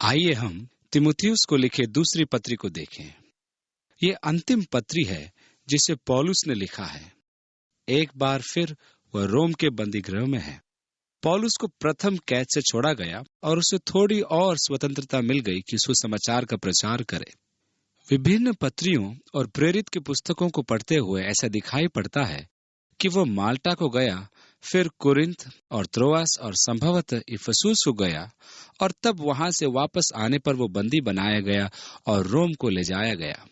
आइए हम तीमुथियुस को लिखे दूसरी पत्री को देखें। ये अंतिम पत्री है जिसे पौलुस ने लिखा है। एक बार फिर वह रोम के बंदी गृह में है। पौलुस को प्रथम कैद से छोड़ा गया और उसे थोड़ी और स्वतंत्रता मिल गई कि सुसमाचार का प्रचार करे। विभिन्न पत्रियों और प्रेरित की पुस्तकों को पढ़ते हुए ऐसा दिखाई पड़ता है कि वह माल्टा को गया, फिर कुरिन्थ और त्रोआस और संभवतः इफिसुस को गया, और तब वहां से वापस आने पर वो बंदी बनाया गया और रोम को ले जाया गया।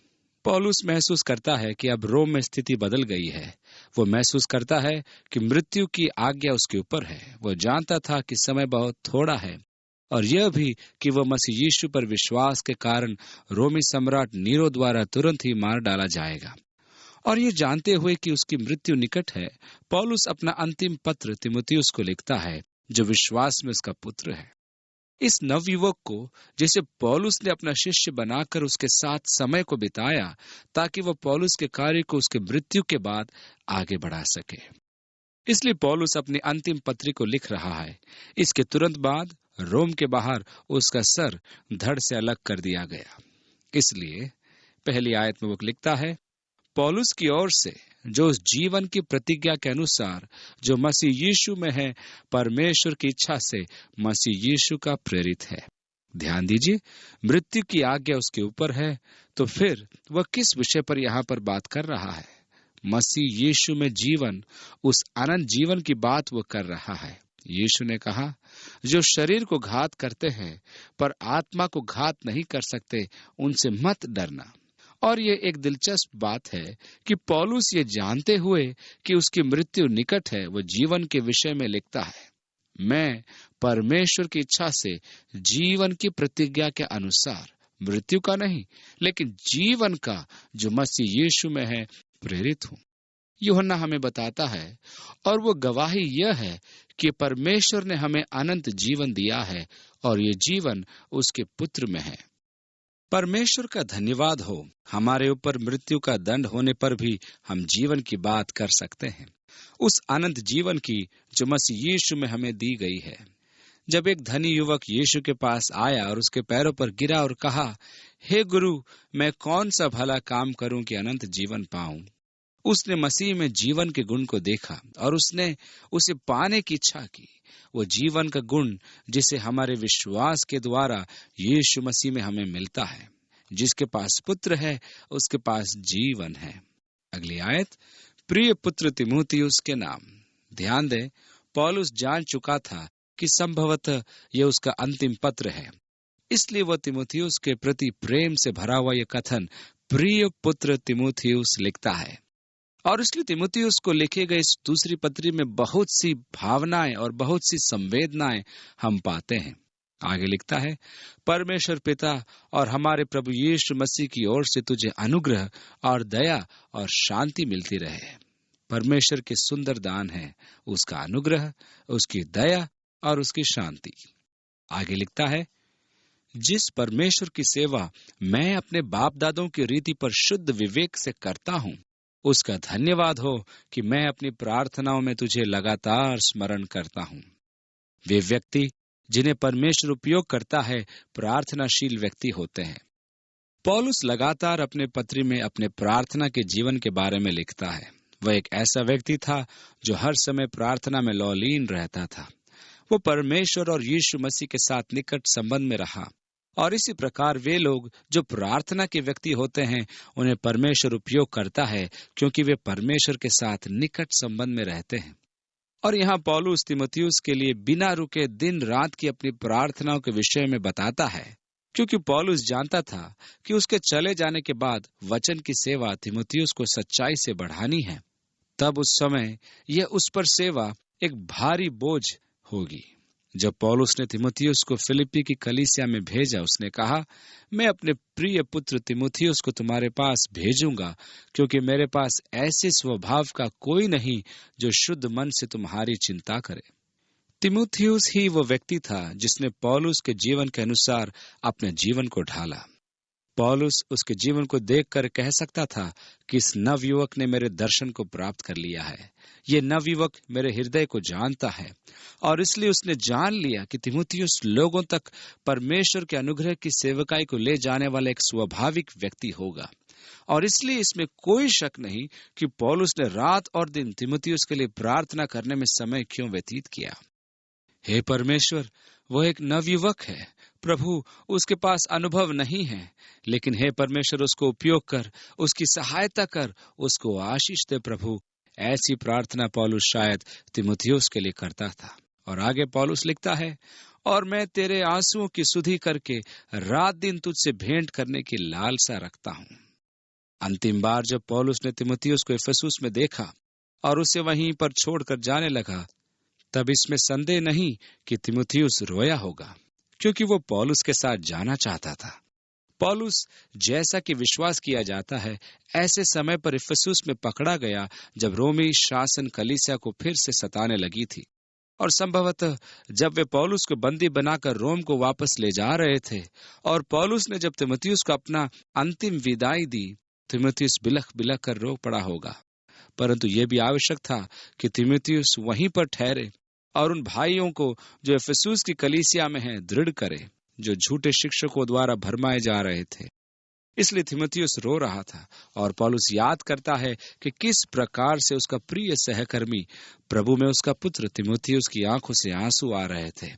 पौलुस महसूस करता है कि अब रोम में स्थिति बदल गई है। वो महसूस करता है कि मृत्यु की आज्ञा उसके ऊपर है। वो जानता था कि समय बहुत थोड़ा है, और यह भी कि वह मसीह यीशु पर विश्वास के कारण रोमी सम्राट नीरो द्वारा तुरंत ही मार डाला जाएगा। और ये जानते हुए कि उसकी मृत्यु निकट है, पौलुस अपना अंतिम पत्र तीमुथियुस को लिखता है, जो विश्वास में उसका पुत्र है। इस नवयुवक को, जिसे पौलुस ने अपना शिष्य बनाकर उसके साथ समय को बिताया ताकि वह पौलुस के कार्य को उसके मृत्यु के बाद आगे बढ़ा सके। इसलिए पौलुस अपनी अंतिम पत्री को लिख रहा है। इसके तुरंत बाद रोम के बाहर उसका सर धड़ से अलग कर दिया गया। इसलिए पहली आयत में वो लिखता है, पौलुस की ओर से, जो उस जीवन की प्रतिज्ञा के अनुसार जो मसीह यीशु में है, परमेश्वर की इच्छा से मसीह यीशु का प्रेरित है। ध्यान दीजिए, मृत्यु की आज्ञा उसके ऊपर है, तो फिर वह किस विषय पर यहाँ पर बात कर रहा है? मसीह यीशु में जीवन, उस अनंत जीवन की बात वो कर रहा है। यीशु ने कहा, जो शरीर को घात करते हैं पर आत्मा को घात नहीं कर सकते, उनसे मत डरना। और ये एक दिलचस्प बात है कि पौलुस ये जानते हुए कि उसकी मृत्यु निकट है, वो जीवन के विषय में लिखता है, मैं परमेश्वर की इच्छा से जीवन की प्रतिज्ञा के अनुसार, मृत्यु का नहीं लेकिन जीवन का जो मसीह यीशु में है, प्रेरित हूं। यूहन्ना हमें बताता है, और वो गवाही यह है कि परमेश्वर ने हमें अनंत जीवन दिया है और ये जीवन उसके पुत्र में है। परमेश्वर का धन्यवाद हो, हमारे ऊपर मृत्यु का दंड होने पर भी हम जीवन की बात कर सकते हैं, उस अनंत जीवन की जो मसीह यीशु में हमें दी गई है। जब एक धनी युवक यीशु के पास आया और उसके पैरों पर गिरा और कहा, हे गुरु, मैं कौन सा भला काम करूं कि अनंत जीवन पाऊं? उसने मसीह में जीवन के गुण को देखा और उसने उसे पाने की इच्छा की। वो जीवन का गुण जिसे हमारे विश्वास के द्वारा यीशु मसीह में हमें मिलता है। जिसके पास पुत्र है, उसके पास जीवन है। अगली आयत, प्रिय पुत्र तीमुथियुस के नाम। ध्यान दें, पौलुस जान चुका था कि संभवतः यह उसका अंतिम पत्र है, इसलिए वह तीमुथियुस के प्रति प्रेम से भरा हुआ यह कथन प्रिय पुत्र तीमुथियुस लिखता है। और इसलिए तीमुथियुस को लिखे गए इस दूसरी पत्री में बहुत सी भावनाएं और बहुत सी संवेदनाएं हम पाते हैं। आगे लिखता है, परमेश्वर पिता और हमारे प्रभु यीशु मसीह की ओर से तुझे अनुग्रह और दया और शांति मिलती रहे। परमेश्वर के सुंदर दान है उसका अनुग्रह, उसकी दया और उसकी शांति। आगे लिखता है, जिस परमेश्वर की सेवा मैं अपने बाप दादों की रीति पर शुद्ध विवेक से करता हूं, उसका धन्यवाद हो कि मैं अपनी प्रार्थनाओं में तुझे लगातार स्मरण करता हूं। वे व्यक्ति जिन्हें परमेश्वर उपयोग करता है, प्रार्थनाशील व्यक्ति होते हैं। पौलुस लगातार अपने पत्री में अपने प्रार्थना के जीवन के बारे में लिखता है। वह एक ऐसा व्यक्ति था जो हर समय प्रार्थना में लौलीन रहता था। वो परमेश्वर और यीशु मसीह के साथ निकट संबंध में रहा, और इसी प्रकार वे लोग जो प्रार्थना के व्यक्ति होते हैं, उन्हें परमेश्वर उपयोग करता है क्योंकि वे परमेश्वर के साथ निकट संबंध में रहते हैं। और यहाँ पौलुस तीमुथियुस के लिए बिना रुके दिन रात की अपनी प्रार्थनाओं के विषय में बताता है, क्योंकि पौलुस जानता था कि उसके चले जाने के बाद वचन की सेवा तीमुथियुस को सच्चाई से बढ़ानी है। तब उस समय यह उस पर सेवा एक भारी बोझ होगी। जब पौलुस ने तीमुथियुस को फिलिप्पी की कलीसिया में भेजा, उसने कहा, मैं अपने प्रिय पुत्र तीमुथियुस को तुम्हारे पास भेजूंगा, क्योंकि मेरे पास ऐसे स्वभाव का कोई नहीं जो शुद्ध मन से तुम्हारी चिंता करे। तीमुथियुस ही वो व्यक्ति था जिसने पौलुस के जीवन के अनुसार अपने जीवन को ढाला। पौलुस उसके जीवन को देखकर कह सकता था कि इस नवयुवक ने मेरे दर्शन को प्राप्त कर लिया है। ये नवयुवक मेरे हृदय को जानता है और इसलिए उसने जान लिया कि तीमुथियुस लोगों तक परमेश्वर के अनुग्रह की सेवकाई को ले जाने वाला एक स्वाभाविक व्यक्ति होगा। और इसलिए इसमें कोई शक नहीं कि पौलुस ने रात और दिन तीमुथियुस के लिए प्रार्थना करने में समय क्यों व्यतीत किया। हे परमेश्वर, वह एक नवयुवक है प्रभु, उसके पास अनुभव नहीं है, लेकिन हे परमेश्वर उसको उपयोग कर, उसकी सहायता कर, उसको आशीष दे प्रभु। ऐसी प्रार्थना पौलुस शायद तीमुथियुस के लिए करता था। और आगे पौलुस लिखता है, और मैं तेरे आंसुओं की सुधि करके रात दिन तुझसे भेंट करने की लालसा रखता हूँ। अंतिम बार जब पौलुस ने तीमुथियुस को इफिसुस में देखा और उसे वहीं पर छोड़कर जाने लगा, तब इसमें संदेह नहीं कि तीमुथियुस रोया होगा, क्योंकि वो पौलुस के साथ जाना चाहता था। पौलुस, जैसा कि विश्वास किया जाता है, ऐसे समय पर इफिसुस में पकड़ा गया जब रोमी शासन कलीसिया को फिर से सताने लगी थी। और संभवतः जब वे पौलुस को बंदी बनाकर रोम को वापस ले जा रहे थे और पौलुस ने जब तीमुथियुस को अपना अंतिम विदाई दी, तीमुथियुस बिलख बिलख कर रो पड़ा होगा। परंतु यह भी आवश्यक था कि तीमुथियुस वहीं पर ठहरे और उन भाइयों को जो इफिसुस की कलीसिया में हैं दृढ़ करे, जो झूठे शिक्षकों द्वारा भरमाए जा रहे थे। इसलिए तीमुथियुस रो रहा था और पौलुस याद करता है कि किस प्रकार से उसका प्रिय सहकर्मी प्रभु में उसका पुत्र तीमुथियुस की आंखों से आंसू आ रहे थे।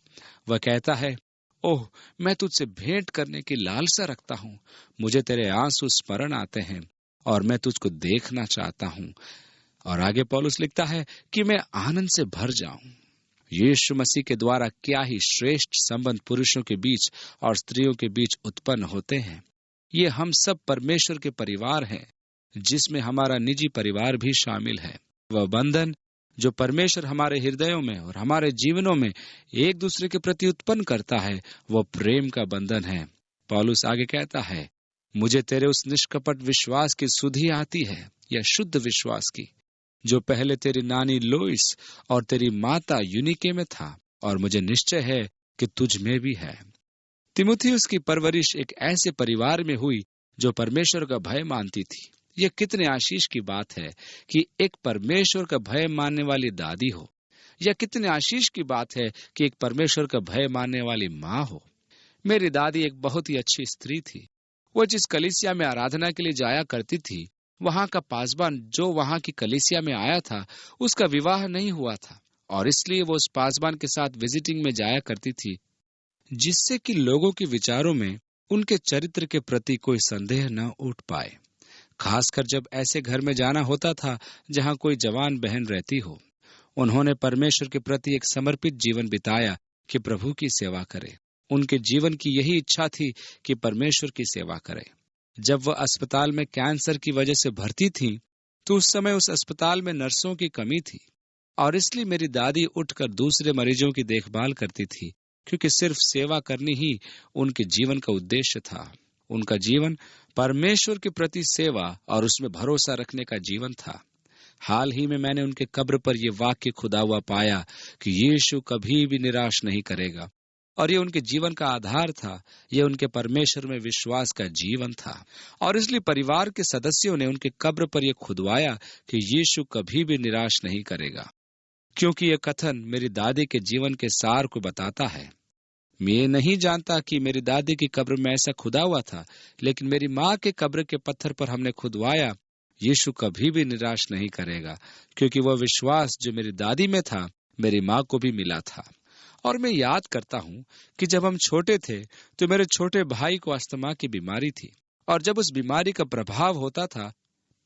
वह कहता है, ओह, मैं तुझसे भेंट करने की लालसा रखता हूँ, मुझे तेरे आंसू स्मरण आते हैं और मैं तुझको देखना चाहता हूँ। और आगे पौलुस लिखता है कि मैं आनंद से भर जाऊं। यीशु मसीह के द्वारा क्या ही श्रेष्ठ संबंध पुरुषों के बीच और स्त्रियों के बीच उत्पन्न होते हैं। ये हम सब परमेश्वर के परिवार हैं, जिसमें हमारा निजी परिवार भी शामिल है। वह बंधन जो परमेश्वर हमारे हृदयों में और हमारे जीवनों में एक दूसरे के प्रति उत्पन्न करता है, वह प्रेम का बंधन है। पौलुस आगे कहता है, मुझे तेरे उस निष्कपट विश्वास की सुधि आती है, या शुद्ध विश्वास की, जो पहले तेरी नानी लोइस और तेरी माता यूनिके में था, और मुझे निश्चय है कि तुझ में भी है। तीमुथियुस की परवरिश एक ऐसे परिवार में हुई जो परमेश्वर का भय मानती थी। यह कितने आशीष की बात है कि एक परमेश्वर का भय मानने वाली दादी हो। यह कितने आशीष की बात है कि एक परमेश्वर का भय मानने वाली माँ हो। मेरी दादी एक बहुत ही अच्छी स्त्री थी। वह जिस कलीसिया में आराधना के लिए जाया करती थी, वहां का पासबान जो वहां की कलीसिया में आया था, उसका विवाह नहीं हुआ था, और इसलिए वो उस पासबान के साथ विजिटिंग में जाया करती थी, जिससे कि लोगों के विचारों में उनके चरित्र के प्रति कोई संदेह न उठ पाए। खासकर जब ऐसे घर में जाना होता था जहां कोई जवान बहन रहती हो। उन्होंने परमेश्वर के प्रति एक समर्पित जीवन बिताया कि प्रभु की सेवा करे। उनके जीवन की यही इच्छा थी कि परमेश्वर की सेवा करे। जब वह अस्पताल में कैंसर की वजह से भर्ती थी, तो उस समय उस अस्पताल में नर्सों की कमी थी, और इसलिए मेरी दादी उठकर दूसरे मरीजों की देखभाल करती थी, क्योंकि सिर्फ सेवा करनी ही उनके जीवन का उद्देश्य था। उनका जीवन परमेश्वर के प्रति सेवा और उसमें भरोसा रखने का जीवन था। हाल ही में मैंने उनके कब्र पर यह वाक्य खुदा हुआ पाया कि यीशु कभी भी निराश नहीं करेगा, और ये उनके जीवन का आधार था। यह उनके परमेश्वर में विश्वास का जीवन था, और इसलिए परिवार के सदस्यों ने उनके कब्र पर यह खुदवाया कि यीशु कभी भी निराश नहीं करेगा, क्योंकि यह कथन मेरी दादी के जीवन के सार को बताता है। मैं ये नहीं जानता कि मेरी दादी की कब्र में ऐसा खुदा हुआ था, लेकिन मेरी माँ के कब्र के पत्थर पर हमने खुदवाया, यीशु कभी भी निराश नहीं करेगा, क्योंकि वह विश्वास जो मेरी दादी में था, मेरी माँ को भी मिला था। और मैं याद करता हूँ कि जब हम छोटे थे तो मेरे छोटे भाई को अस्थमा की बीमारी थी, और जब उस बीमारी का प्रभाव होता था,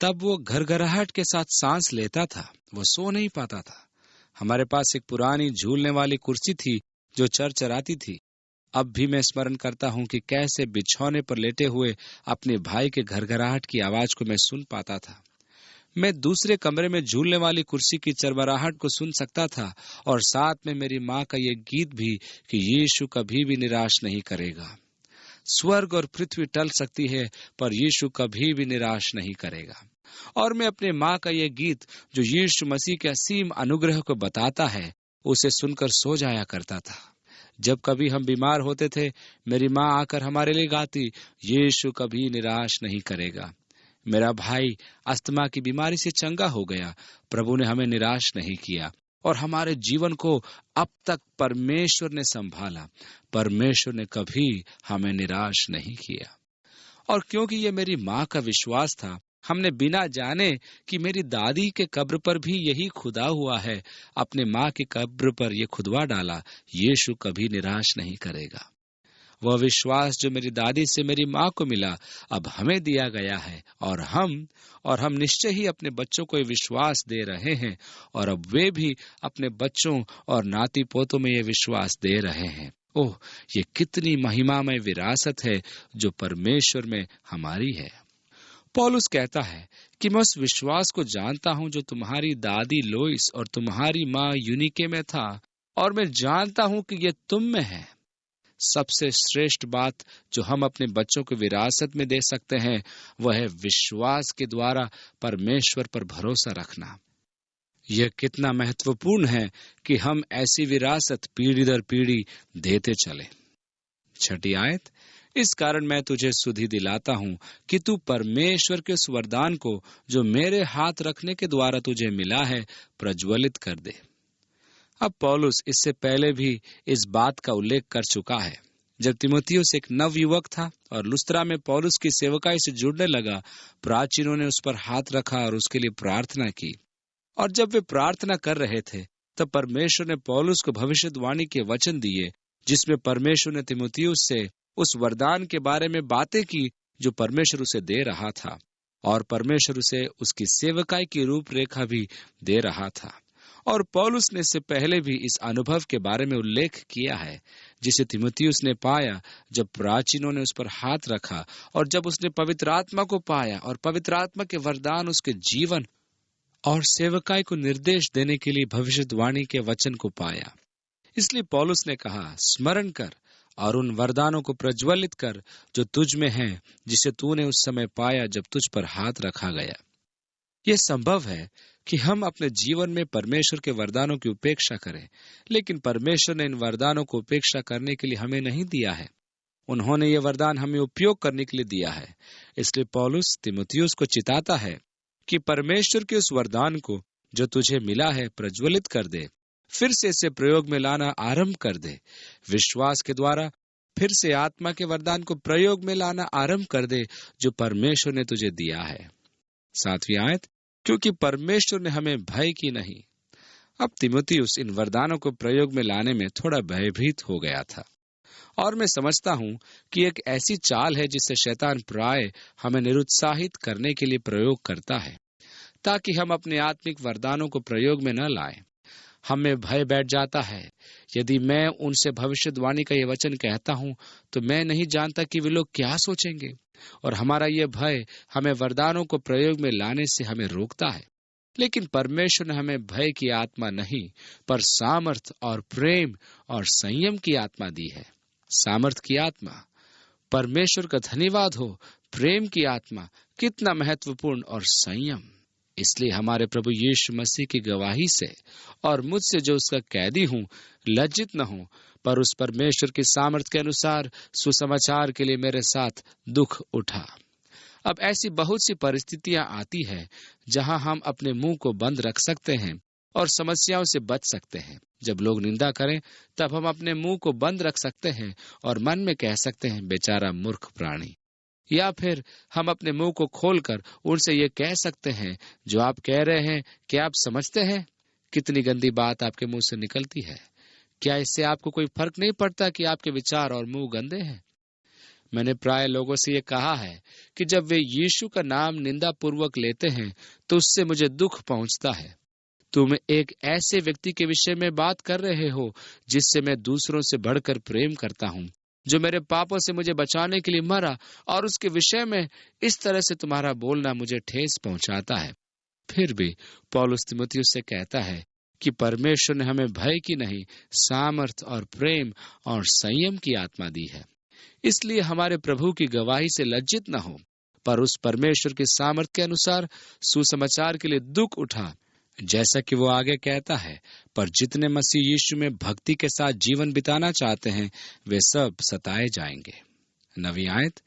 तब वो घरघराहट के साथ सांस लेता था, वो सो नहीं पाता था। हमारे पास एक पुरानी झूलने वाली कुर्सी थी जो चरचराती थी। अब भी मैं स्मरण करता हूँ कि कैसे बिछौने पर लेटे हुए अपने भाई के घरघराहट की आवाज को मैं सुन पाता था। मैं दूसरे कमरे में झूलने वाली कुर्सी की चरमराहट को सुन सकता था, और साथ में मेरी माँ का ये गीत भी कि यीशु कभी भी निराश नहीं करेगा। स्वर्ग और पृथ्वी टल सकती है, पर यीशु कभी भी निराश नहीं करेगा। और मैं अपने माँ का ये गीत जो यीशु मसीह के असीम अनुग्रह को बताता है, उसे सुनकर सो जाया करता था। जब कभी हम बीमार होते थे, मेरी माँ आकर हमारे लिए गाती, यीशु कभी निराश नहीं करेगा। मेरा भाई अस्थमा की बीमारी से चंगा हो गया, प्रभु ने हमें निराश नहीं किया और हमारे जीवन को अब तक परमेश्वर ने संभाला। परमेश्वर ने कभी हमें निराश नहीं किया। और क्योंकि ये मेरी माँ का विश्वास था, हमने बिना जाने कि मेरी दादी के कब्र पर भी यही खुदा हुआ है, अपने माँ की कब्र पर यह खुदवा डाला, यीशु कभी निराश नहीं करेगा। वह विश्वास जो मेरी दादी से मेरी माँ को मिला, अब हमें दिया गया है और हम निश्चय ही अपने बच्चों को ये विश्वास दे रहे हैं और अब वे भी अपने बच्चों और नाती पोतों में ये विश्वास दे रहे हैं। ओह, ये कितनी महिमामय विरासत है जो परमेश्वर में हमारी है। पौलुस कहता है कि मैं उस विश्वास को जानता हूं जो तुम्हारी दादी लोइस और तुम्हारी माँ यूनिके में था, और मैं जानता हूं कि ये तुम में है। सबसे श्रेष्ठ बात जो हम अपने बच्चों को विरासत में दे सकते हैं, वह है विश्वास के द्वारा परमेश्वर पर भरोसा रखना। यह कितना महत्वपूर्ण है कि हम ऐसी विरासत पीढ़ी दर पीढ़ी देते चले। 6 आयत, इस कारण मैं तुझे सुधि दिलाता हूं कि तू परमेश्वर के उस वरदान को जो मेरे हाथ रखने के द्वारा तुझे मिला है प्रज्वलित कर दे। अब पौलुस इससे पहले भी इस बात का उल्लेख कर चुका है। जब तीमुथियुस एक नवयुवक था और लुस्त्रा में पौलुस की सेवकाई से जुड़ने लगा, प्राचीनों ने उस पर हाथ रखा और उसके लिए प्रार्थना की। और जब वे प्रार्थना कर रहे थे, तब परमेश्वर ने पौलुस को भविष्यवाणी के वचन दिए, जिसमें परमेश्वर ने तीमुथियुस से उस वरदान के बारे में बातें की जो परमेश्वर उसे दे रहा था, और परमेश्वर उसे उसकी सेवकाई की रूपरेखा भी दे रहा था। और पौलुस ने इससे पहले भी इस अनुभव के बारे में उल्लेख किया है, जिसे तीमुथियुस ने पाया जब प्राचीनों ने उस पर हाथ रखा और जब उसने पवित्र आत्मा को पाया और पवित्र आत्मा के वरदान उसके जीवन और सेवकाई को निर्देश देने के लिए भविष्यवाणी के वचन को पाया। इसलिए पौलुस ने कहा, स्मरण कर और उन वरदानों को प्रज्वलित कर जो तुझ में हैं, जिसे तूने उस समय पाया जब तुझ पर हाथ रखा गया। यह संभव है कि हम अपने जीवन में परमेश्वर के वरदानों की उपेक्षा करें, लेकिन परमेश्वर ने इन वरदानों को उपेक्षा करने के लिए हमें नहीं दिया है। उन्होंने ये वरदान हमें उपयोग करने के लिए दिया है। इसलिए पौलुस तीमुथियुस को चिताता है कि परमेश्वर के उस वरदान को जो तुझे मिला है प्रज्वलित कर दे, फिर से इसे प्रयोग में लाना आरंभ कर दे। विश्वास के द्वारा फिर से आत्मा के वरदान को प्रयोग में लाना आरंभ कर दे जो परमेश्वर ने तुझे दिया है। 7वीं आयत, क्योंकि परमेश्वर ने हमें भय की नहीं। अब तीमुथियुस इन वरदानों को प्रयोग में लाने में थोड़ा भयभीत हो गया था, और मैं समझता हूं कि एक ऐसी चाल है जिससे शैतान प्राय हमें निरुत्साहित करने के लिए प्रयोग करता है, ताकि हम अपने आत्मिक वरदानों को प्रयोग में न लाएं। हमें भय बैठ जाता है, यदि मैं उनसे भविष्यवाणी का ये वचन कहता हूं तो मैं नहीं जानता कि वे लोग क्या सोचेंगे, और हमारा यह भय हमें वरदानों को प्रयोग में लाने से हमें रोकता है। लेकिन परमेश्वर ने हमें भय की आत्मा नहीं, पर सामर्थ और प्रेम और संयम की आत्मा दी है। सामर्थ की आत्मा, परमेश्वर का धन्यवाद हो। प्रेम की आत्मा, कितना महत्वपूर्ण, और संयम। इसलिए हमारे प्रभु यीशु मसीह की गवाही से और मुझसे जो उसका कैदी हूं, लज्जित न हो, पर उस परमेश्वर की सामर्थ के अनुसार सुसमाचार के लिए मेरे साथ दुख उठा। अब ऐसी बहुत सी परिस्थितियां आती है जहां हम अपने मुंह को बंद रख सकते हैं और समस्याओं से बच सकते हैं। जब लोग निंदा करें तब हम अपने मुंह को बंद रख सकते हैं और मन में कह सकते हैं, बेचारा मूर्ख प्राणी। या फिर हम अपने मुंह को खोलकर उनसे ये कह सकते हैं, जो आप कह रहे हैं क्या आप समझते हैं? कितनी गंदी बात आपके मुंह से निकलती है। क्या इससे आपको कोई फर्क नहीं पड़ता कि आपके विचार और मुंह गंदे हैं? मैंने प्राय लोगों से ये कहा है कि जब वे यीशु का नाम निंदा पूर्वक लेते हैं तो उससे मुझे दुख पहुंचता है। तुम एक ऐसे व्यक्ति के विषय में बात कर रहे हो जिससे मैं दूसरों से बढ़कर प्रेम करता हूँ, जो मेरे पापों से मुझे बचाने के लिए मरा, और उसके विषय में इस तरह से तुम्हारा बोलना मुझे ठेस पहुंचाता है। फिर भी पौलुस तीमुथियुस से कहता है कि परमेश्वर ने हमें भय की नहीं, सामर्थ और प्रेम और संयम की आत्मा दी है। इसलिए हमारे प्रभु की गवाही से लज्जित न हो, पर उस परमेश्वर के सामर्थ के अनुसार सुसमाचार के लिए दुख उठा, जैसा कि वो आगे कहता है, पर जितने मसीह यीशु में भक्ति के साथ जीवन बिताना चाहते हैं वे सब सताए जाएंगे। 9वीं आयत,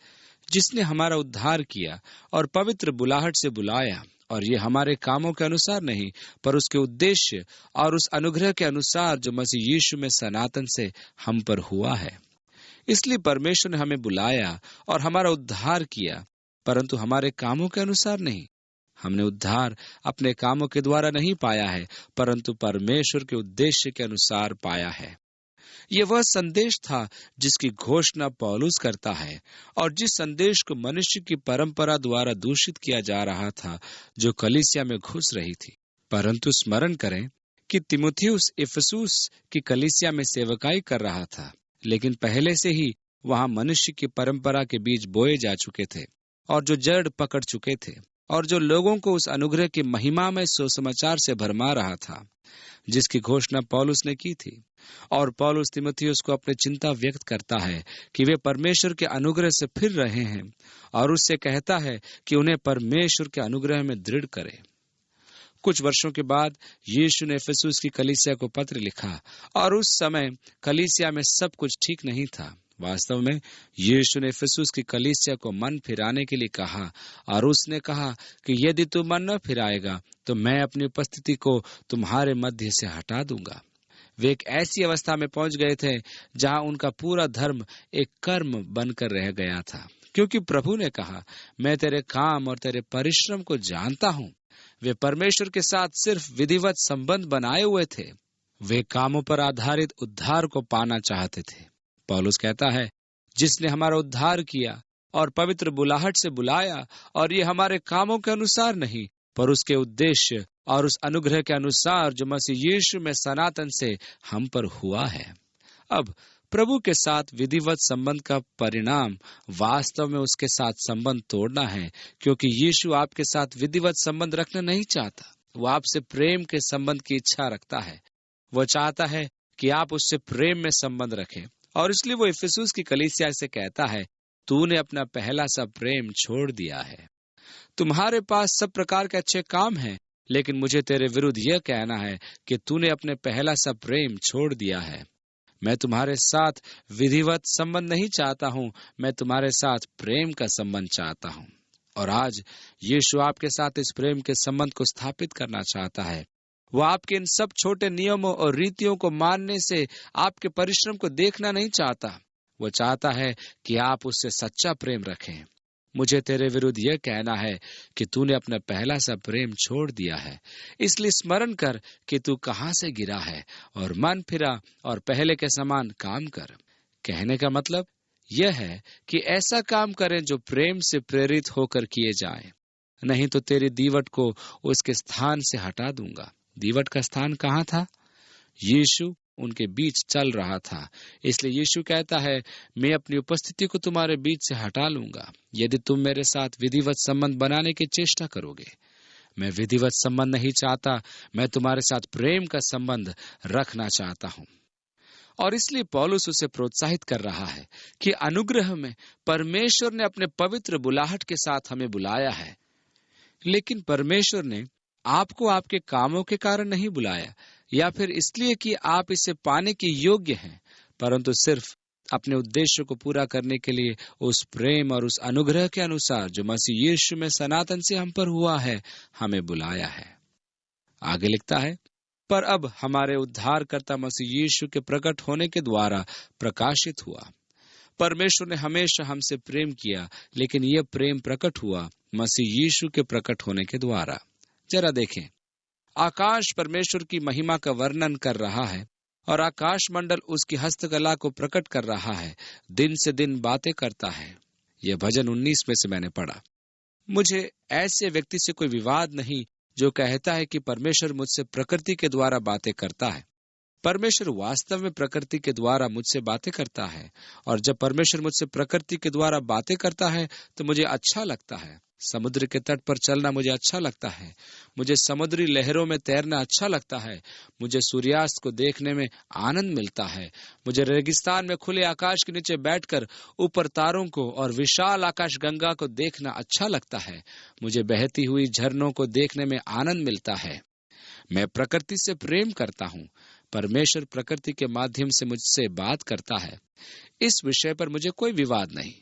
जिसने हमारा उद्धार किया और पवित्र बुलाहट से बुलाया, और ये हमारे कामों के अनुसार नहीं पर उसके उद्देश्य और उस अनुग्रह के अनुसार जो मसीह यीशु में सनातन से हम पर हुआ है। इसलिए परमेश्वर ने हमें बुलाया और हमारा उद्धार किया, परंतु हमारे कामों के अनुसार नहीं। हमने उद्धार अपने कामों के द्वारा नहीं पाया है, परंतु परमेश्वर के उद्देश्य के अनुसार पाया है। ये वह संदेश था जिसकी घोषणा पौलुस करता है, और जिस संदेश को मनुष्य की परंपरा द्वारा दूषित किया जा रहा था, जो कलीसिया में घुस रही थी। परंतु स्मरण करें कि तीमुथियुस इफिसुस की कलीसिया में सेवकाई कर रहा था, लेकिन पहले से ही वहां मनुष्य की परंपरा के बीज बोए जा चुके थे और जो जड़ पकड़ चुके थे, और जो लोगों को उस अनुग्रह की महिमा में सुसमाचार से भरमा रहा था जिसकी घोषणा पौलुस ने की थी। और पौलुस तीमुथियुस को अपनी चिंता व्यक्त करता है कि वे परमेश्वर के अनुग्रह से फिर रहे हैं, और उससे कहता है कि उन्हें परमेश्वर के अनुग्रह में दृढ़ करे। कुछ वर्षों के बाद यीशु ने इफिसुस की कलीसिया को पत्र लिखा, और उस समय कलीसिया में सब कुछ ठीक नहीं था। वास्तव में यीशु ने इफिसुस की कलीसिया को मन फिराने के लिए कहा, और उसने कहा कि यदि तू मन न फिराएगा तो मैं अपनी उपस्थिति को तुम्हारे मध्य से हटा दूंगा। वे एक ऐसी अवस्था में पहुंच गए थे जहां उनका पूरा धर्म एक कर्म बनकर रह गया था, क्योंकि प्रभु ने कहा, मैं तेरे काम और तेरे परिश्रम को जानता हूं। वे परमेश्वर के साथ सिर्फ विधिवत संबंध बनाए हुए थे। वे कामों पर आधारित उद्धार को पाना चाहते थे। पौलुस कहता है, जिसने हमारा उद्धार किया और पवित्र बुलाहट से बुलाया, और ये हमारे कामों के अनुसार नहीं पर उसके उद्देश्य और उस अनुग्रह के अनुसार जो मसीह यीशु में सनातन से हम पर हुआ है। अब प्रभु के साथ विधिवत संबंध का परिणाम वास्तव में उसके साथ संबंध तोड़ना है, क्योंकि यीशु आपके साथ विधिवत संबंध रखना नहीं चाहता। वो आपसे प्रेम के संबंध की इच्छा रखता है। वो चाहता है कि आप उससे प्रेम में संबंध रखें, और इसलिए वो इफिसुस की कलीसिया से कहता है, तूने अपना पहला सा प्रेम छोड़ दिया है। तुम्हारे पास सब प्रकार के अच्छे काम हैं, लेकिन मुझे तेरे विरुद्ध यह कहना है कि तूने अपने पहला सा प्रेम छोड़ दिया है। मैं तुम्हारे साथ विधिवत संबंध नहीं चाहता हूँ, मैं तुम्हारे साथ प्रेम का संबंध चाहता हूँ। और आज यीशु आपके साथ इस प्रेम के संबंध को स्थापित करना चाहता है। वो आपके इन सब छोटे नियमों और रीतियों को मानने से आपके परिश्रम को देखना नहीं चाहता। वो चाहता है कि आप उससे सच्चा प्रेम रखें। मुझे तेरे विरुद्ध यह कहना है कि तूने अपना पहला सा प्रेम छोड़ दिया है। इसलिए स्मरण कर कि तू कहाँ से गिरा है, और मन फिरा और पहले के समान काम कर। कहने का मतलब यह है कि ऐसा काम करें जो प्रेम से प्रेरित होकर किए जाए, नहीं तो तेरी दीवट को उसके स्थान से हटा दूंगा। दीवट का स्थान कहाँ था? यीशु उनके बीच चल रहा था। इसलिए यीशु कहता है, मैं अपनी उपस्थिति को तुम्हारे बीच से हटा लूंगा यदि तुम मेरे साथ विधिवत संबंध बनाने की चेष्टा करोगे। मैं विधिवत संबंध नहीं चाहता, मैं तुम्हारे साथ प्रेम का संबंध रखना चाहता हूँ। और इसलिए पौलुस उसे प्रोत्साहित कर रहा है कि अनुग्रह में परमेश्वर ने अपने पवित्र बुलाहट के साथ हमें बुलाया है, लेकिन परमेश्वर ने आपको आपके कामों के कारण नहीं बुलाया, या फिर इसलिए कि आप इसे पाने के योग्य हैं, परंतु सिर्फ अपने उद्देश्य को पूरा करने के लिए उस प्रेम और उस अनुग्रह के अनुसार जो मसीह यीशु में सनातन से हम पर हुआ है, हमें बुलाया है। आगे लिखता है, पर अब हमारे उद्धारकर्ता मसीह यीशु के प्रकट होने के द्वारा प्रकाशित हुआ। परमेश्वर ने हमेशा हमसे प्रेम किया, लेकिन यह प्रेम प्रकट हुआ मसीह यीशु के प्रकट होने के द्वारा। जरा देखें, आकाश परमेश्वर की महिमा का वर्णन कर रहा है और आकाश मंडल उसकी हस्तकला को प्रकट कर रहा है, दिन से दिन बातें करता है। यह भजन 19 में से मैंने पढ़ा। मुझे ऐसे व्यक्ति से कोई विवाद नहीं जो कहता है कि परमेश्वर मुझसे प्रकृति के द्वारा बातें करता है। परमेश्वर वास्तव में प्रकृति के द्वारा मुझसे बातें करता है, और जब परमेश्वर मुझसे प्रकृति के द्वारा बातें करता है तो मुझे अच्छा लगता है। समुद्र के तट पर चलना मुझे अच्छा लगता है, मुझे समुद्री लहरों में तैरना अच्छा लगता है, मुझे सूर्यास्त को देखने में आनंद मिलता है, मुझे रेगिस्तान में खुले आकाश के नीचे बैठकर ऊपर तारों को और विशाल आकाश गंगा को देखना अच्छा लगता है, मुझे बहती हुई झरनों को देखने में आनंद मिलता है। मैं प्रकृति से प्रेम करता हूँ। परमेश्वर प्रकृति के माध्यम से मुझसे बात करता है। इस विषय पर मुझे कोई विवाद नहीं।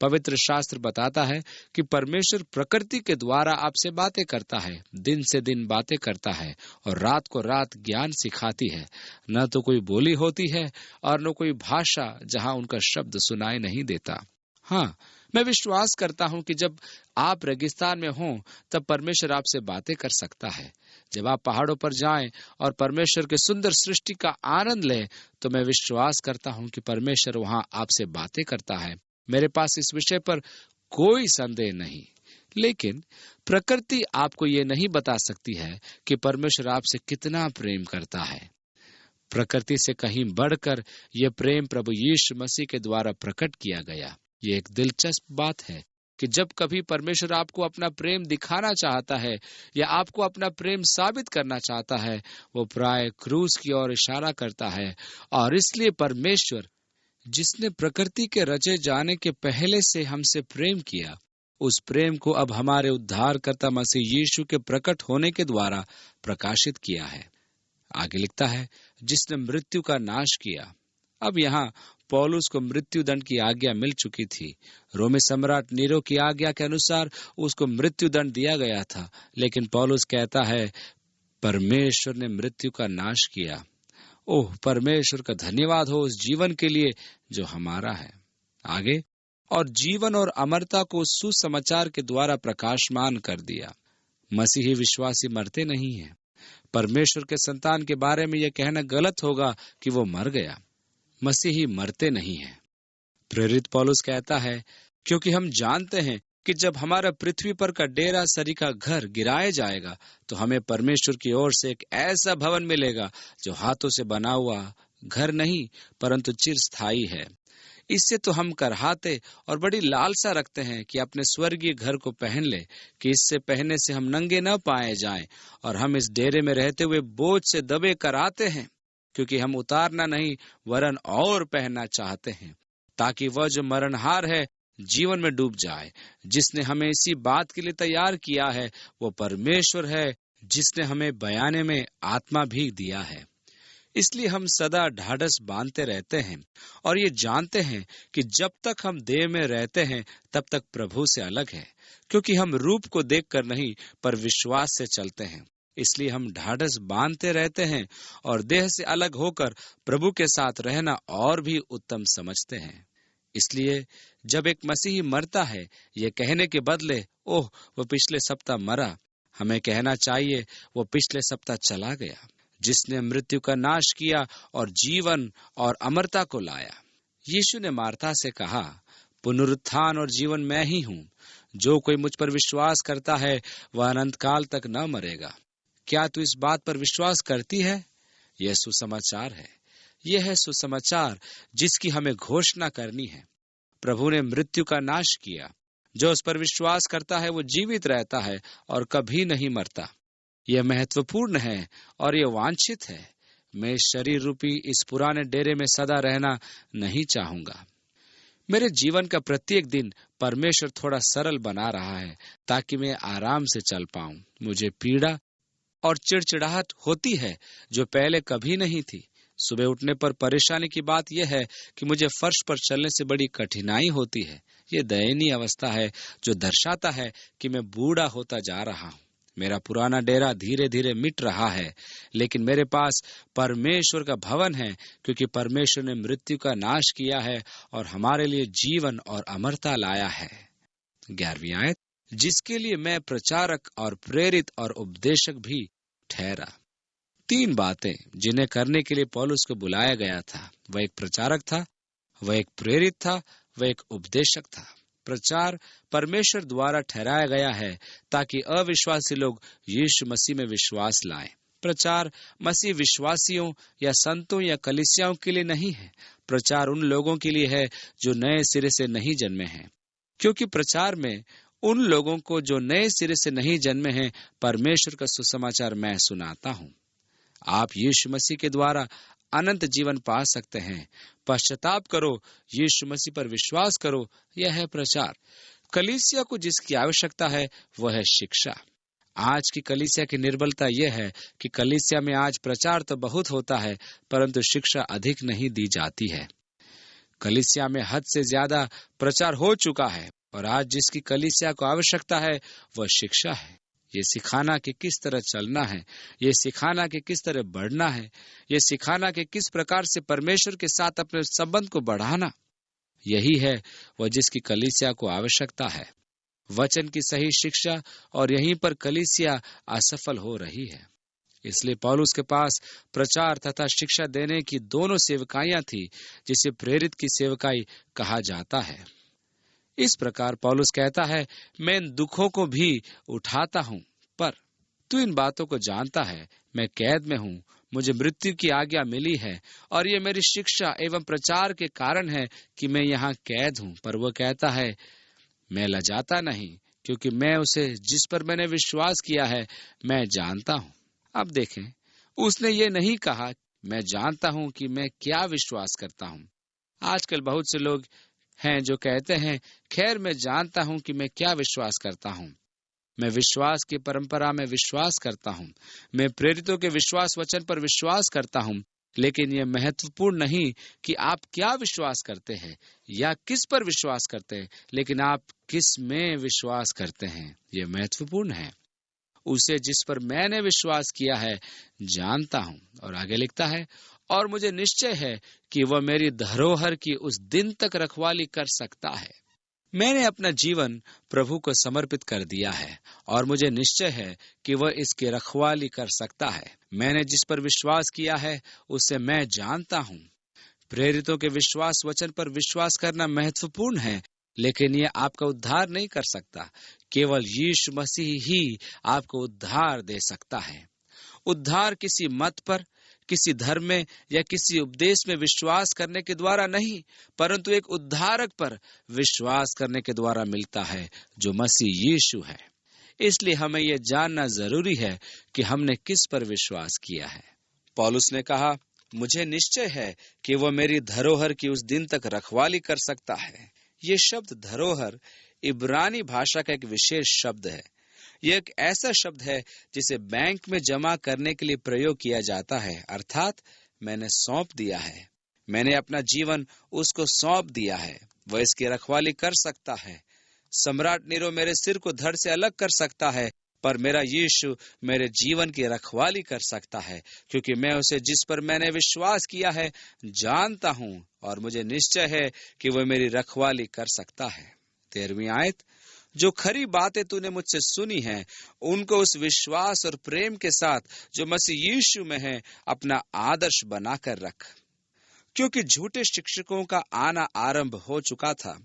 पवित्र शास्त्र बताता है कि परमेश्वर प्रकृति के द्वारा आपसे बातें करता है, दिन से दिन बातें करता है और रात को रात ज्ञान सिखाती है। न तो कोई बोली होती है और न कोई भाषा जहां उनका शब्द सुनाई नहीं देता। हाँ, मैं विश्वास करता हूं कि जब आप रेगिस्तान में हों तब परमेश्वर आपसे बातें कर सकता है। जब आप पहाड़ों पर जाएं और परमेश्वर के सुंदर सृष्टि का आनंद लें तो मैं विश्वास करता हूं कि परमेश्वर वहां आपसे बातें करता है। मेरे पास इस विषय पर कोई संदेह नहीं। लेकिन प्रकृति आपको ये नहीं बता सकती है कि परमेश्वर आपसे कितना प्रेम करता है। प्रकृति से कहीं बढ़कर यह प्रेम प्रभु यीशु मसीह के द्वारा प्रकट किया गया। ये एक दिलचस्प बात है कि जब कभी परमेश्वर आपको अपना प्रेम दिखाना चाहता है या आपको अपना प्रेम साबित करना चाहता है, वो प्राय क्रूस की ओर इशारा करता है। और इसलिए परमेश्वर, जिसने प्रकृति के रचे जाने के पहले से हमसे प्रेम किया, उस प्रेम को अब हमारे उद्धारकर्ता मसीह यीशु के प्रकट होने के द्वारा प्रकाशित किया है। आगे लिखता है, जिसने मृत्यु का नाश किया। अब यहाँ पौलुस को मृत्यु दंड की आज्ञा मिल चुकी थी। रोमी सम्राट नीरो की आज्ञा के अनुसार उसको मृत्यु दंड दिया गया था, लेकिन पौलुस कहता है परमेश्वर ने मृत्यु का नाश किया। ओह, परमेश्वर का धन्यवाद हो उस जीवन के लिए जो हमारा है। आगे, और जीवन और अमरता को सुसमाचार के द्वारा प्रकाशमान कर दिया। मसीही विश्वासी मरते नहीं हैं। परमेश्वर के संतान के बारे में यह कहना गलत होगा कि वो मर गया। मसीही मरते नहीं हैं। प्रेरित पौलुस कहता है, क्योंकि हम जानते हैं कि जब हमारा पृथ्वी पर का डेरा सरीखा घर गिराया जाएगा तो हमें परमेश्वर की ओर से एक ऐसा भवन मिलेगा जो हाथों से बना हुआ घर नहीं परंतु चिरस्थायी है। इससे तो हम करहाते और बड़ी लालसा रखते हैं कि अपने स्वर्गीय घर को पहन ले, कि इससे पहनने से हम नंगे न पाए जाएं। और हम इस डेरे में रहते हुए बोझ से दबे कराते हैं, क्योंकि हम उतारना नहीं वरन और पहनना चाहते हैं, ताकि वह जो मरणहार है जीवन में डूब जाए। जिसने हमें इसी बात के लिए तैयार किया है वो परमेश्वर है, जिसने हमें बयाने में आत्मा भी दिया है। इसलिए हम सदा ढाढ़स बांधते रहते हैं और ये जानते हैं कि जब तक हम देह में रहते हैं तब तक प्रभु से अलग है, क्योंकि हम रूप को देखकर नहीं पर विश्वास से चलते हैं। इसलिए हम ढाढ़स बांधते रहते हैं और देह से अलग होकर प्रभु के साथ रहना और भी उत्तम समझते हैं। इसलिए जब एक मसीही मरता है, ये कहने के बदले ओह वो पिछले सप्ताह मरा, हमें कहना चाहिए वो पिछले सप्ताह चला गया। जिसने मृत्यु का नाश किया और जीवन और अमरता को लाया। यीशु ने मार्था से कहा, पुनरुत्थान और जीवन मैं ही हूँ। जो कोई मुझ पर विश्वास करता है वह अनंत काल तक न मरेगा। क्या तू इस बात पर विश्वास करती है? यह सुसमाचार है। यह है सुसमाचार जिसकी हमें घोषणा करनी है। प्रभु ने मृत्यु का नाश किया। जो उस पर विश्वास करता है वो जीवित रहता है और कभी नहीं मरता। यह महत्वपूर्ण है और यह वांछित है। मैं शरीर रूपी इस पुराने डेरे में सदा रहना नहीं चाहूंगा। मेरे जीवन का प्रत्येक दिन परमेश्वर थोड़ा सरल बना रहा है ताकि मैं आराम से चल पाऊं। मुझे पीड़ा और चिड़चिड़ाहट होती है जो पहले कभी नहीं थी। सुबह उठने पर परेशानी की बात यह है कि मुझे फर्श पर चलने से बड़ी कठिनाई होती है। यह दयनीय अवस्था है जो दर्शाता है कि मैं बूढ़ा होता जा रहा हूँ। मेरा पुराना डेरा धीरे धीरे मिट रहा है, लेकिन मेरे पास परमेश्वर का भवन है, क्योंकि परमेश्वर ने मृत्यु का नाश किया है और हमारे लिए जीवन और अमरता लाया है। 11वीं आयत, जिसके लिए मैं प्रचारक और प्रेरित और उपदेशक भी ठहरा। 3 बातें जिन्हें करने के लिए पौलुस को बुलाया गया था। वह एक प्रचारक था, वह एक प्रेरित था, वह एक उपदेशक था। प्रचार परमेश्वर द्वारा ठहराया गया है ताकि अविश्वासी लोग यीशु मसीह में विश्वास लाएं। प्रचार मसीह विश्वासियों या संतों या कलीसियाओं के लिए नहीं है। प्रचार उन लोगों के लिए है जो नए सिरे से नहीं जन्मे हैं, क्योंकि प्रचार में उन लोगों को जो नए सिरे से नहीं जन्मे हैं परमेश्वर का सुसमाचार मैं सुनाता हूँ। आप यीशु मसीह के द्वारा अनंत जीवन पा सकते हैं। पश्चाताप करो, यीशु मसीह पर विश्वास करो, यह है प्रचार। कलीसिया को जिसकी आवश्यकता है वह है शिक्षा। आज की कलीसिया की निर्बलता यह है कि कलीसिया में आज प्रचार तो बहुत होता है, परंतु शिक्षा अधिक नहीं दी जाती है। कलीसिया में हद से ज्यादा प्रचार हो चुका है और आज जिसकी कलीसिया को आवश्यकता है वह शिक्षा है। ये सिखाना कि किस तरह चलना है, ये सिखाना कि किस तरह बढ़ना है, ये सिखाना कि किस प्रकार से परमेश्वर के साथ अपने संबंध को बढ़ाना, यही है वह जिसकी कलीसिया को आवश्यकता है। वचन की सही शिक्षा, और यहीं पर कलीसिया असफल हो रही है। इसलिए पौलुस के पास प्रचार तथा शिक्षा देने की दोनों सेवकाइयां थी, जिसे प्रेरित की सेवकाई कहा जाता है। इस प्रकार पौलुस कहता है, मैं इन दुखों को भी उठाता हूं, पर तू इन बातों को जानता है, मैं कैद में हूं, मुझे मृत्यु की आज्ञा मिली है, और ये मेरी शिक्षा एवं प्रचार के कारण है कि मैं यहाँ कैद हूं। पर वह कहता है, मैं लजाता नहीं, क्योंकि मैं उसे जिस पर मैंने विश्वास किया है मैं जानता हूं। अब देखें, उसने ये नहीं कहा मैं जानता हूं कि मैं क्या विश्वास करता हूं। आजकल बहुत से लोग हैं जो कहते हैं, खैर मैं जानता हूं कि मैं क्या विश्वास करता हूं। मैं विश्वास की परंपरा में विश्वास करता हूं, मैं प्रेरितों के विश्वास वचन पर विश्वास करता हूं, लेकिन यह महत्वपूर्ण नहीं कि आप क्या विश्वास करते हैं या किस पर विश्वास करते हैं, लेकिन आप किस में विश्वास करते हैं, यह महत्वपूर्ण है। उसे जिस पर मैंने विश्वास किया है जानता हूं। और आगे लिखता है, और मुझे निश्चय है कि वह मेरी धरोहर की उस दिन तक रखवाली कर सकता है। मैंने अपना जीवन प्रभु को समर्पित कर दिया है और मुझे निश्चय है कि वह इसकी रखवाली कर सकता है। मैंने जिस पर विश्वास किया है उसे मैं जानता हूँ। प्रेरितों के विश्वास वचन पर विश्वास करना महत्वपूर्ण है, लेकिन यह आपका उद्धार नहीं कर सकता। केवल यीशु मसीह ही आपको उद्धार दे सकता है। उद्धार किसी मत पर, किसी धर्म में या किसी उपदेश में विश्वास करने के द्वारा नहीं, परंतु एक उद्धारक पर विश्वास करने के द्वारा मिलता है, जो मसीह यीशु है। इसलिए हमें यह जानना जरूरी है कि हमने किस पर विश्वास किया है। पौलुस ने कहा, मुझे निश्चय है कि वह मेरी धरोहर की उस दिन तक रखवाली कर सकता है। ये शब्द धरोहर इब्रानी भाषा का एक विशेष शब्द है। यह एक ऐसा शब्द है जिसे बैंक में जमा करने के लिए प्रयोग किया जाता है, अर्थात मैंने सौंप दिया है, मैंने अपना जीवन उसको सौंप दिया है, वह इसकी रखवाली कर सकता है। सम्राट नीरो मेरे सिर को धड़ से अलग कर सकता है, पर मेरा यीशु मेरे जीवन की रखवाली कर सकता है, क्योंकि मैं उसे जिस पर मैंने विश्वास किया है जानता हूँ और मुझे निश्चय है कि वह मेरी रखवाली कर सकता है। 13वीं आयत, जो खरी बातें तूने मुझसे सुनी हैं उनको उस विश्वास और प्रेम के साथ जो मसीह यीशु में है अपना आदर्श बनाकर रख। क्योंकि झूठे शिक्षकों का आना आरंभ हो चुका था,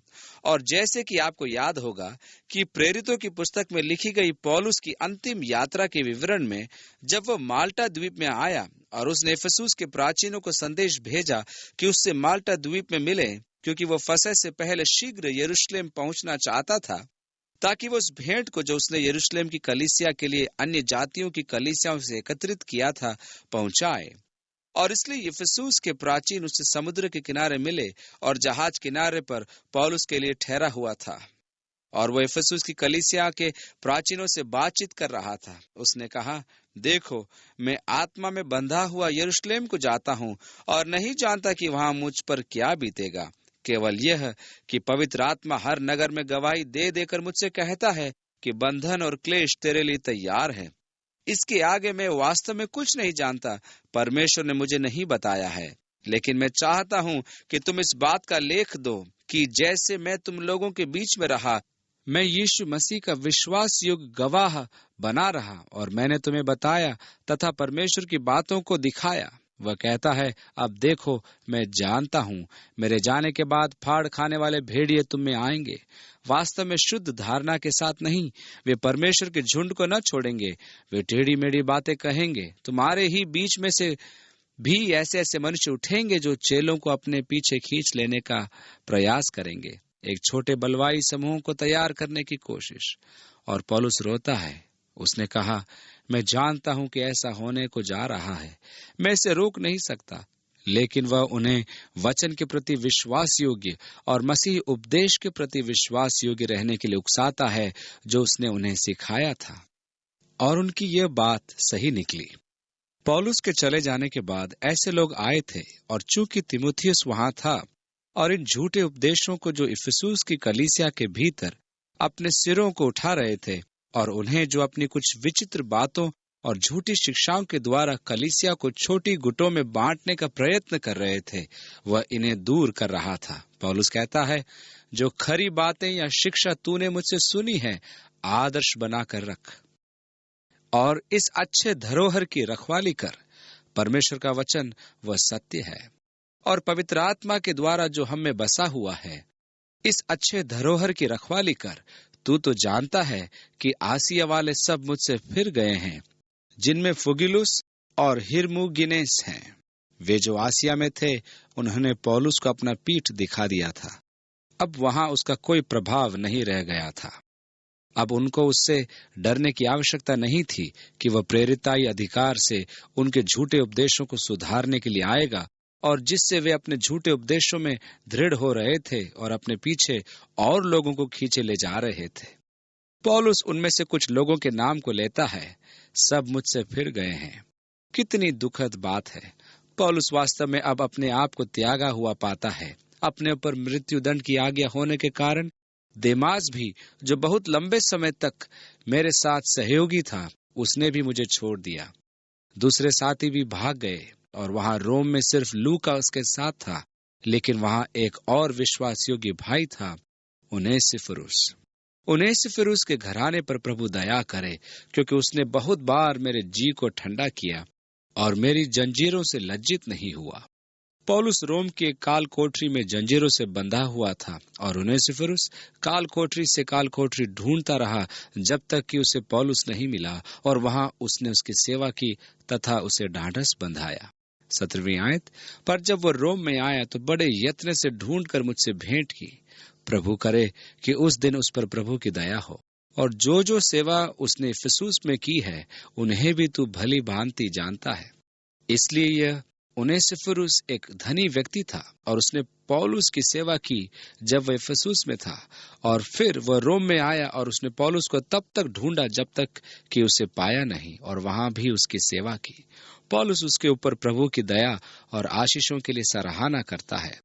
और जैसे कि आपको याद होगा कि प्रेरितों की पुस्तक में लिखी गई पौलुस की अंतिम यात्रा के विवरण में, जब वह माल्टा द्वीप में आया और उसने इफिसुस के प्राचीनों को संदेश भेजा कि उससे माल्टा द्वीप में मिले, क्योंकि वह फसह से पहले शीघ्र यरूशलेम पहुंचना चाहता था, ताकि वो उस भेंट को जो उसने यरूशलेम की कलीसिया के लिए अन्य जातियों की कलीसियाओं से एकत्रित किया था पहुंचाए। और इसलिए इफिसुस के प्राचीन उससे समुद्र के किनारे मिले और जहाज किनारे पर पौलुस के लिए ठहरा हुआ था, और वो इफिसुस की कलीसिया के प्राचीनों से बातचीत कर रहा था। उसने कहा, देखो, मैं आत्मा में बंधा हुआ यरूशलेम को जाता हूँ और नहीं जानता कि वहां मुझ पर क्या बीतेगा। केवल यह कि पवित्र आत्मा हर नगर में गवाही दे देकर मुझसे कहता है कि बंधन और क्लेश तेरे लिए तैयार है। इसके आगे मैं वास्तव में कुछ नहीं जानता, परमेश्वर ने मुझे नहीं बताया है, लेकिन मैं चाहता हूँ कि तुम इस बात का लेख दो कि जैसे मैं तुम लोगों के बीच में रहा, मैं यीशु मसीह का विश्वास योग्य गवाह बना रहा, और मैंने तुम्हें बताया तथा परमेश्वर की बातों को दिखाया। वह कहता है, अब देखो, मैं जानता हूँ मेरे जाने के बाद फाड़ खाने वाले भेड़िए तुम में आएंगे, वास्तव में शुद्ध धारणा के साथ नहीं। वे परमेश्वर के झुंड को न छोड़ेंगे, वे टेढ़ी मेढ़ी बातें कहेंगे। तुम्हारे ही बीच में से भी ऐसे ऐसे मनुष्य उठेंगे जो चेलों को अपने पीछे खींच लेने का प्रयास करेंगे, एक छोटे बलवाई समूह को तैयार करने की कोशिश। और पौलुस रोता है। उसने कहा, मैं जानता हूं कि ऐसा होने को जा रहा है, मैं इसे रोक नहीं सकता, लेकिन वह उन्हें वचन के प्रति विश्वास योग्य और मसीह उपदेश के प्रति विश्वास योग्य रहने के लिए उकसाता है जो उसने उन्हें सिखाया था। और उनकी यह बात सही निकली। पौलुस के चले जाने के बाद ऐसे लोग आए थे, और चूंकि तीमुथियुस वहां था और इन झूठे उपदेशों को जो इफिसुस की कलीसिया के भीतर अपने सिरों को उठा रहे थे, और उन्हें जो अपनी कुछ विचित्र बातों और झूठी शिक्षाओं के द्वारा कलीसिया को छोटी गुटों में बांटने का प्रयत्न कर रहे थे, वह इन्हें दूर कर रहा था। पौलुस कहता है, जो खरी बातें या शिक्षा तूने मुझसे सुनी है, आदर्श बना कर रख और इस अच्छे धरोहर की रखवाली कर। परमेश्वर का वचन वह सत्य है, और पवित्र आत्मा के द्वारा जो हम में बसा हुआ है, इस अच्छे धरोहर की रखवाली कर। तू तो जानता है कि आसिया वाले सब मुझसे फिर गए हैं, जिनमें फुगिलुस और हिरमुगिनेस हैं। वे जो आसिया में थे, उन्होंने पौलुस को अपना पीठ दिखा दिया था। अब वहां उसका कोई प्रभाव नहीं रह गया था। अब उनको उससे डरने की आवश्यकता नहीं थी कि वह प्रेरिताई अधिकार से उनके झूठे उपदेशों को सुधारने के लिए आएगा, और जिससे वे अपने झूठे उपदेशों में दृढ़ हो रहे थे और अपने पीछे और लोगों को खींचे ले जा रहे थे। पौलुस उनमें से कुछ लोगों के नाम को लेता है, सब मुझसे फिर गए हैं। कितनी दुखद बात है। पौलुस वास्तव में अब अपने आप को त्यागा हुआ पाता है। अपने ऊपर मृत्युदंड की आज्ञा होने के कारण देमास भी, जो बहुत लंबे समय तक मेरे साथ सहयोगी था, उसने भी मुझे छोड़ दिया। दूसरे साथी भी भाग गए, और वहां रोम में सिर्फ लूका उसके साथ था। लेकिन वहां एक और विश्वास योग्य भाई था, उनेसिफुरुस के घराने पर प्रभु दया करे, क्योंकि उसने बहुत बार मेरे जी को ठंडा किया और मेरी जंजीरों से लज्जित नहीं हुआ। पौलुस रोम के काल कोठरी में जंजीरों से बंधा हुआ था, और उनेसिफुरुस काल कोठरी से काल कोठरी ढूंढता रहा, जब तक कि उसे पौलुस नहीं मिला, और वहां उसने उसकी सेवा की तथा उसे ढांढस बंधाया। 17वीं आयत, पर जब वो रोम में आया तो बड़े यत्न से ढूंढकर मुझसे भेंट की। प्रभु करे कि उस दिन उस पर प्रभु की दया हो, और जो जो सेवा उसने इफिसुस में की है, उन्हें भी तू भली भांति जानता है। इसलिए यह उनेसिफुरुस एक धनी व्यक्ति था, और उसने पौलुस की सेवा की जब वह इफिसुस में था, और फिर वह रोम में आया, और उसने पौलुस को तब तक ढूंढा जब तक कि उसे पाया नहीं, और वहां भी उसकी सेवा की। पौलुस उसके ऊपर प्रभु की दया और आशीषों के लिए सराहना करता है।